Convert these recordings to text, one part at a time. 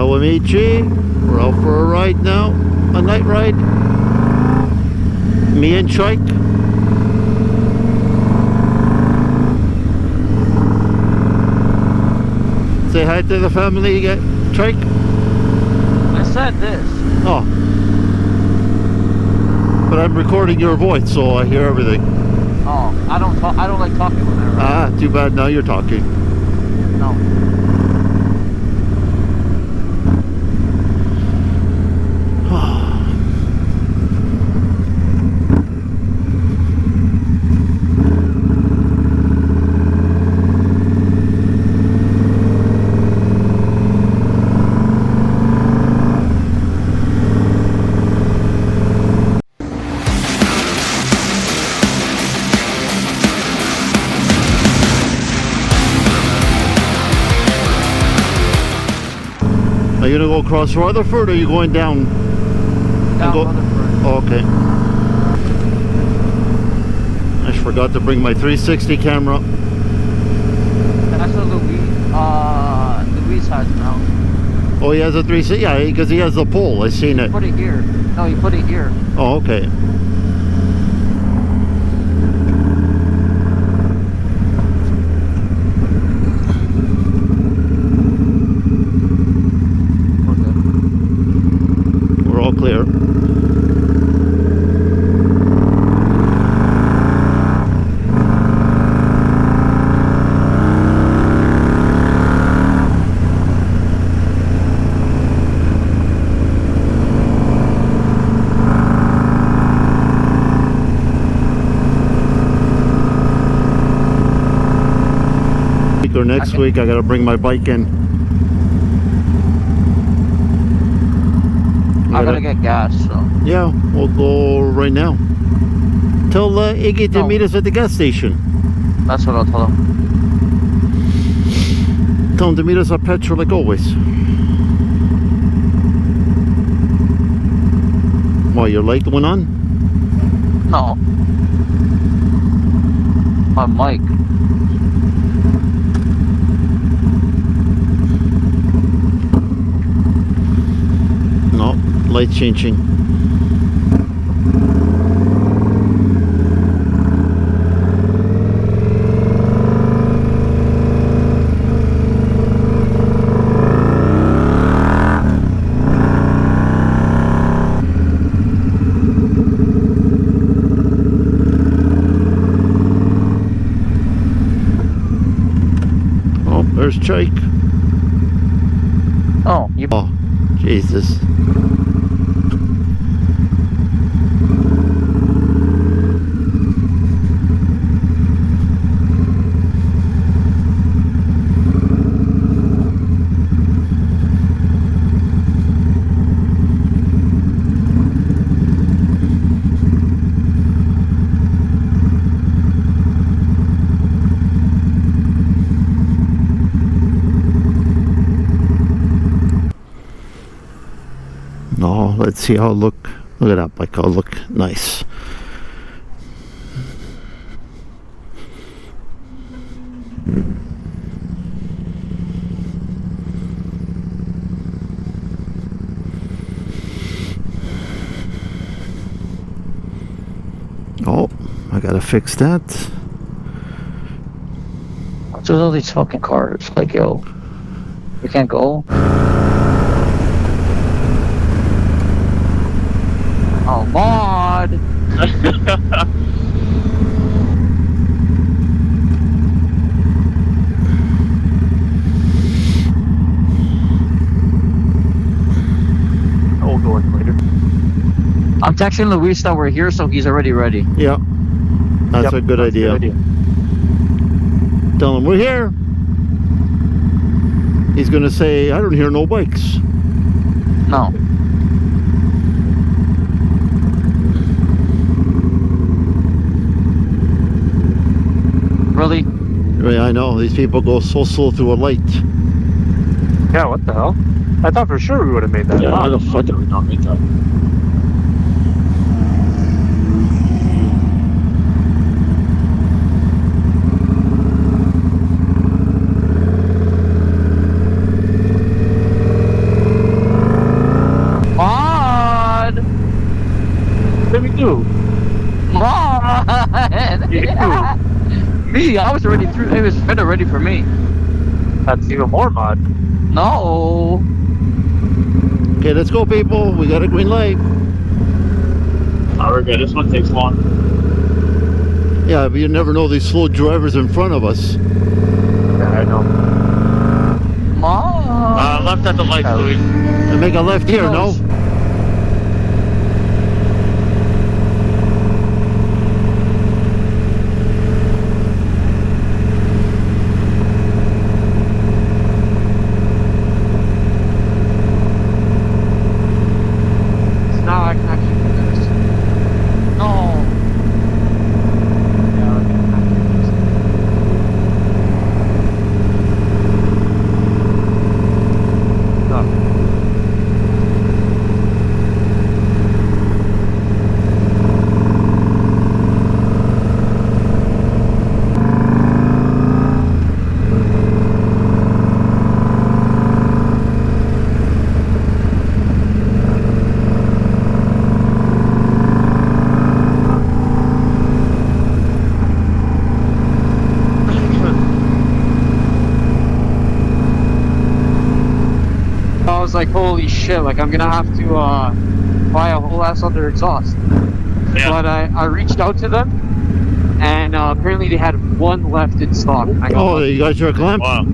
Ciao amici, we're out for a ride now, a night ride. Me and Chike. Say hi to the family, Chike. I said this. Oh. But I'm recording your voice, so I hear everything. Oh, I don't like talking when I ride. Ah, too bad now you're talking. No. Are you gonna go across Rutherford or are you going down? Down Rutherford. Oh, okay. I just forgot to bring my 360 camera. That's what Luis has now. Oh, he has a 360? Yeah, because he has the pole. I seen it. Put it here. No, you put it here. Oh, okay. We're all clear. Or next week I gotta bring my bike in. I'm gonna get gas, so. Yeah, we'll go right now. Tell Iggy to meet us at the gas station. That's what I'll tell him. Tell him to meet us at Petrol like always. Why, your light went on? No. My mic. No, light changing. Oh, there's Chike. Oh, you. Oh, Jesus. No, let's see how look at that bike. I'll look nice. Oh, I gotta fix that. What's with all these fucking cars? Like, yo, we can't go. Oh, mod! I'll go in later. I'm texting Luis that we're here, so he's already ready. Yeah, that's a good idea. Tell him we're here. He's gonna say, I don't hear no bikes. No. Really? Yeah, I know. These people go so slow through a light. Yeah, what the hell? I thought for sure we would have made that. Yeah, how the fuck did we not make that? You. Mom! Me, I was already through. It was kind of ready for me. That's even more mod. No. Okay, let's go, people. We got a green light. Oh, we're good. This one takes long. Yeah, but you never know these slow drivers in front of us. Yeah, I know. Mom. Left at the light, Louis. And make a left here, no? Now I can actually do this. No. Yeah, I can actually do this. No. I was like, holy shit, like I'm gonna have to buy a whole ass other exhaust. Yeah. But I reached out to them, and apparently they had one left in stock. I got Oh, one. you got your clamp? Wow.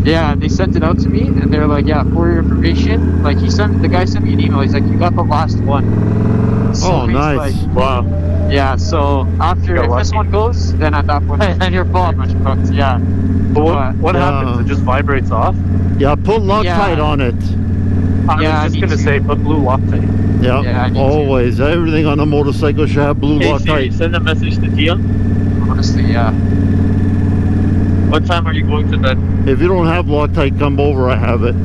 Yeah, they sent it out to me, and they're like, yeah, for your information, like the guy sent me an email, he's like, you got the last one. So Oh, he's nice. like, Wow. yeah, so after, Got if this lucky. one goes, then at that point, then you're pretty much cooked, yeah. But what Yeah. happens? It just vibrates off? Yeah, put Loctite Yeah. on it. I Yeah, I was just need gonna to. say, put blue Loctite. Yeah, Yeah, I need to. always. Everything on a motorcycle should have blue Hey Siri, Loctite. send a message to Tia. Honestly, yeah. What time are you going to bed? If you don't have Loctite, come over. I have it.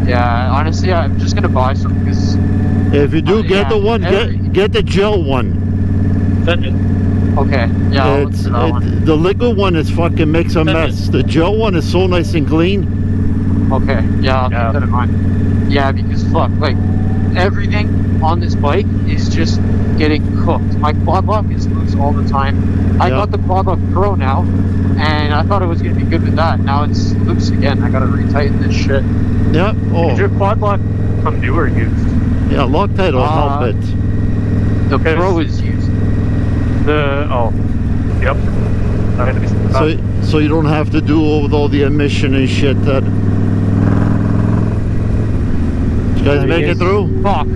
Yeah, honestly, I'm just gonna buy some, because, If you do, get yeah, the one. Get the gel one. Send it. okay, yeah, I'll look It's for that one. the liquid one is fucking makes a Send it. mess. The gel one is so nice and clean. Okay, yeah, I'll Yeah. keep that in mind. Yeah, because fuck, like, everything on this bike is just getting cooked. My quad lock is loose all the time. I Yeah. got the quad lock pro now, and I thought it was gonna be good with that. Now it's loose again. I gotta retighten this shit. Yeah. Did Oh, your quad lock come new or used? yeah. Loctite will help it. The Okay. pro is used. Yep. I had to be So you don't have to do with all the emission and shit that. Did you guys Yeah, make you it guys- through? Fuck.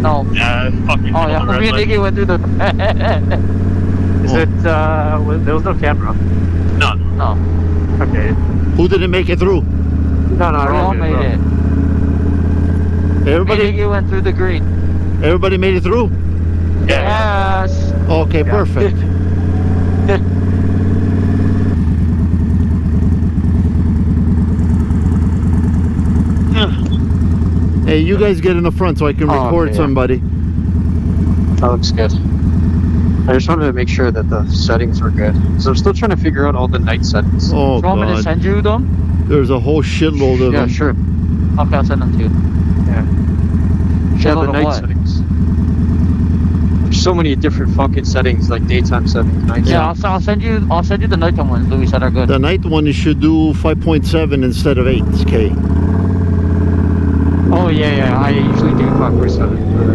No. Yeah, fucking. Oh yeah, me and Iggy went through the. Is it? There was no camera. No. No. Okay. Who didn't make it through? No, We all made it. Me and Everybody. Iggy went through the green. Everybody made it through. Yeah. Yes. Okay, Yeah. perfect. Hey, you guys get in the front so I can Oh, record okay, yeah. somebody. That looks good. I just wanted to make sure that the settings were good. So I'm still trying to figure out all the night settings. Oh, Do you want me to God. send you them? There's a whole shitload of Yeah, them. sure. Okay, I'll send them to you. Yeah. Yeah, the of night what? settings. There's so many different fucking settings, like daytime settings, nighttime. Yeah, I'll send you the nighttime ones. Louis said are good. The night one, you should do 5.7 instead of 8K. Oh yeah, I usually do 5.7 for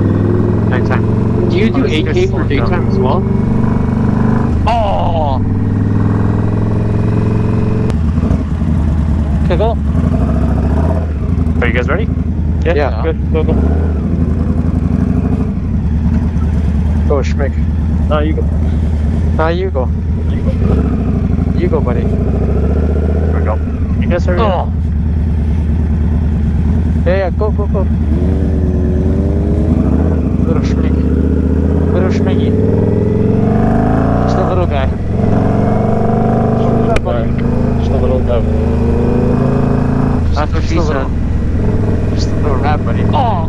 nighttime. Do you do Oh, this 8K guy's for slowing down. daytime as well? Oh. Okay, go. Are you guys ready? Yeah. Good. Go. Go, Schmick. No, you go. You go. You go, buddy. There we go. You guys are. Oh. Yeah, go. Little Schmick. Little Schmiggy. Just a little guy. Just a little go. That's what she said. Just a little rat, buddy. Oh.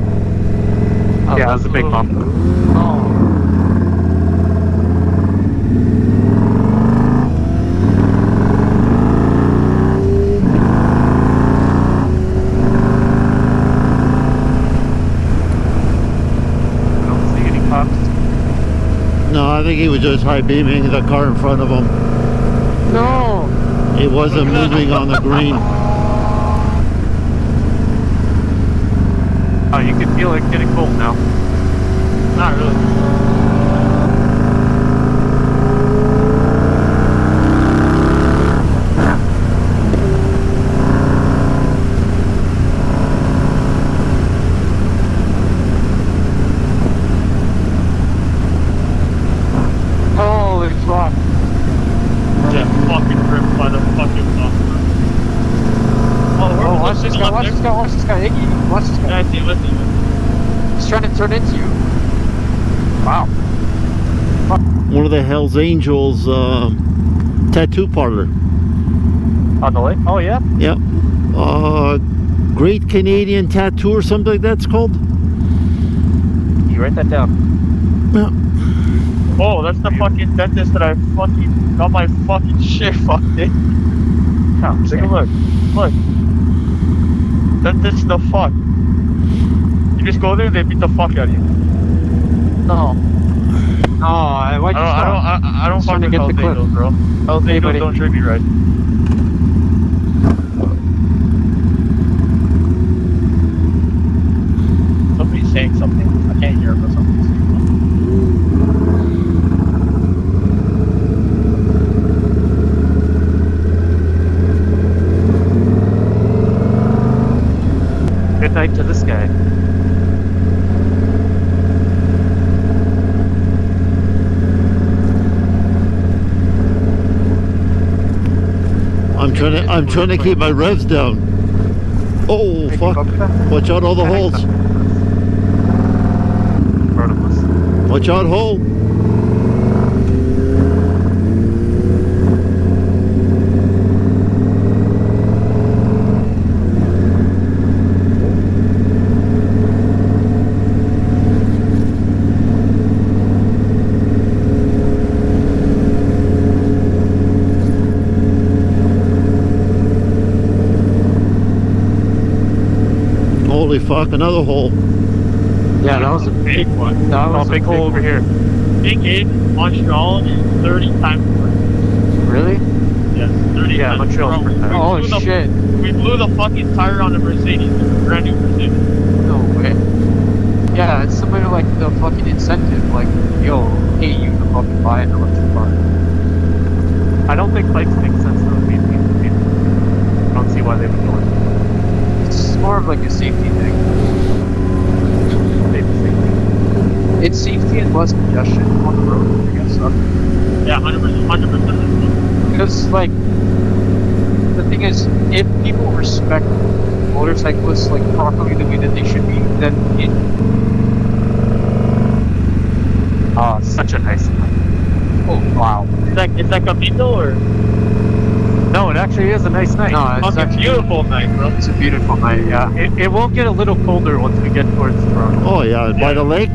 Yeah, that's a big bump. Oh. I don't see any cops. I think he was just high beaming the car in front of him. No. It wasn't moving on the green. Oh, you can feel it getting cold now. Not really. Holy fuck. Yeah, fucking ripped by the fucking bus. Oh, watch this guy, watch this guy, watch this guy, Iggy, watch this guy. Yeah, I see him. He's trying to turn into you. Wow. One of the Hells Angels tattoo parlor. On the way? Oh, yeah? Yep. Great Canadian Tattoo or something like that's called. You write that down. Yeah. Oh, that's the fucking dentist that I fucking got my fucking shit fucked in. Oh, take a look. Look. Dentist the fuck. You just go there and they beat the fuck out of you. No. Oh, why'd you stop? I don't Trying to fucking get Hells the clip. Angels, bro. Hells Hey, Angels buddy. don't treat me right. Somebody's saying something. I can't hear, but somebody's saying something. Good night to this guy. I'm trying to keep my revs down. Oh fuck! Watch out all the holes. Watch out hole. Holy fuck, another hole. Yeah, that was a Big one. That was a big hole big over one. here. Big in Montreal is 30 times worse. Really? Yes, 30 Yeah, times. Montreal's Bro, pretty Oh shit. We blew the fucking tire on the Mercedes, the brand new Mercedes. No way. Yeah, it's similar to like the fucking incentive, like, yo, pay you to fucking buy an electric car. I don't think bikes make sense though. I don't see why they would go in. It's more of like a safety thing. Maybe safety. It's safety and less congestion on the road, I guess. Yeah, 100%. Because, like, the thing is, if people respect motorcyclists, like, properly the way that they should be, then it... Oh, such a nice night. Oh, wow. Is that Camino or? No, it actually is a nice night. No, it's a actually- beautiful night, bro. It's a beautiful night, yeah. It will get a little colder once we get towards Toronto. Oh yeah, by the lake.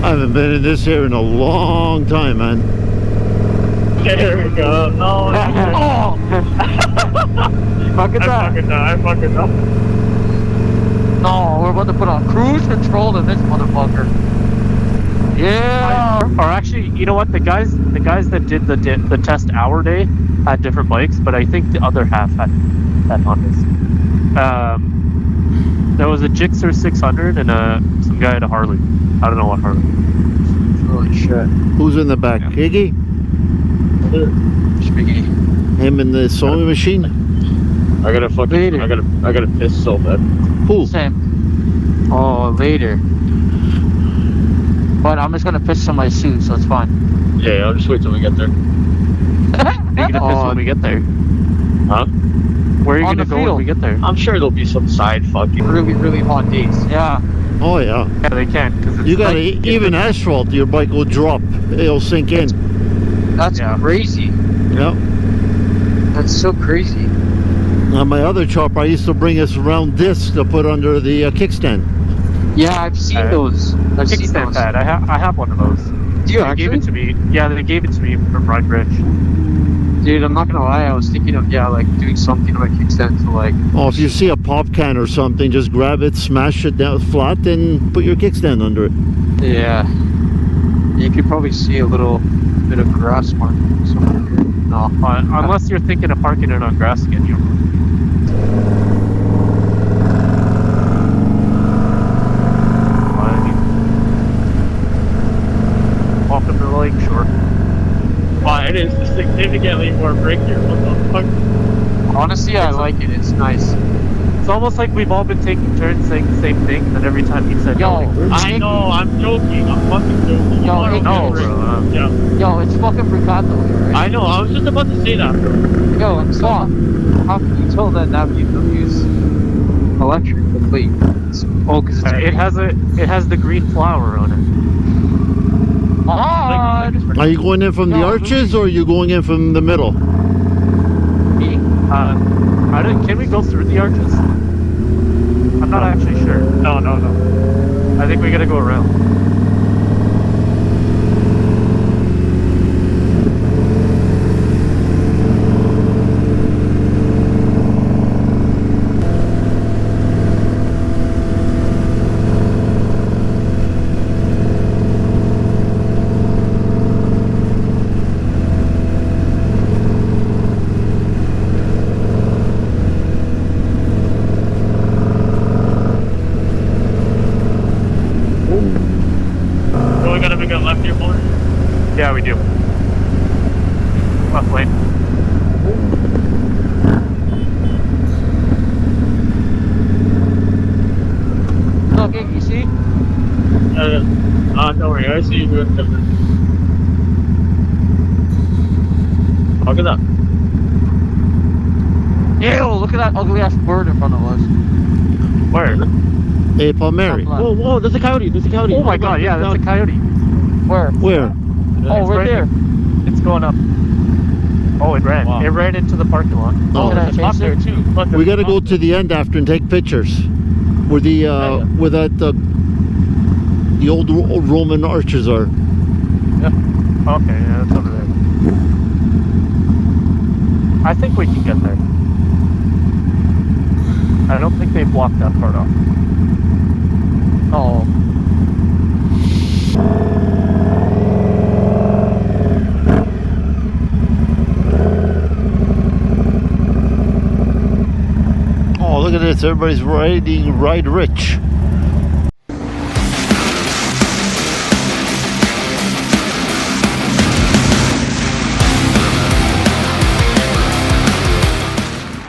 I haven't been in this here in a long time, man. There we go. No. Oh! Fuck it I fucking know. No, we're about to put on cruise control to this motherfucker. Yeah! Or actually, you know what? The guys that did the test our day had different bikes, but I think the other half had Hondas. There was a Gixxer 600 and some guy had a Harley. I don't know what Harley. Holy shit. Who's in the back? Iggy? Spiggy. Him in the sewing machine? I gotta piss so bad. Who? Same. Oh, later. But I'm just gonna piss on my suit, so it's fine. Yeah, I'll just wait till we get there. You're gonna piss when we get there. Huh? Where are you On gonna the go when field. we get there? I'm sure there'll be some side fucking. Really, really hot days. Yeah. Oh yeah. Yeah, they can. Cause it's You gotta like- even asphalt, your bike will drop. It'll sink in. That's Yeah. crazy. Yeah. That's so crazy. On my other chopper, I used to bring this round disc to put under the kickstand. Yeah, I've seen those. I've seen Kickstand those. pad. I have one of those. Do you They gave actually? it to me. Yeah, they gave it to me from Ride Rich. Dude, I'm not gonna lie, I was thinking of, yeah, like doing something on my kickstand to like, Oh, if you see a pop can or something, just grab it, smash it down flat, and put your kickstand under it. yeah. You could probably see a little bit of grass mark somewhere here. No. Unless you're thinking of parking it on grass again, you welcome to the lake shore. Wow, it is significantly more brickier. What the fuck? Honestly, I like it. It's nice. It's almost like we've all been taking turns saying the same thing, and every time he said Yo, no. I know, I'm joking. I'm fucking joking. Yo, I don't know, bro. Yeah. Yo, it's fucking Bricato here, right? I know, I was just about to say that, bro. Yo, it's Vaughan. How can you tell that that BMW is electric? Wait, because It has the green flower on it. On! Are you going in from the No, arches, or are you going in from the middle? Me? I didn't. Can we go through the arches? I'm not actually sure. No. I think we gotta go around. So we gotta make a left here, boy? Yeah, we do. Left lane. Look, you see? Don't worry, I see you doing something. Look at that. Ew, look at that ugly ass bird in front of us. Where? Hey, Palmieri. Top left. Whoa, there's a coyote, Oh my god, yeah, that's a coyote. Where? Where? Oh, It's right there. It's going up. Oh, it ran. Wow. It ran into the parking lot. Oh. Can I There's a top chase there it? too. Look, We there's gotta a go top to the end after and take pictures. Where the Yeah. where that the old Roman arches are. there. Okay, yeah, that's over there. I think we can get there. I don't think they blocked that part off. Oh. Oh, look at this! Everybody's riding ride rich.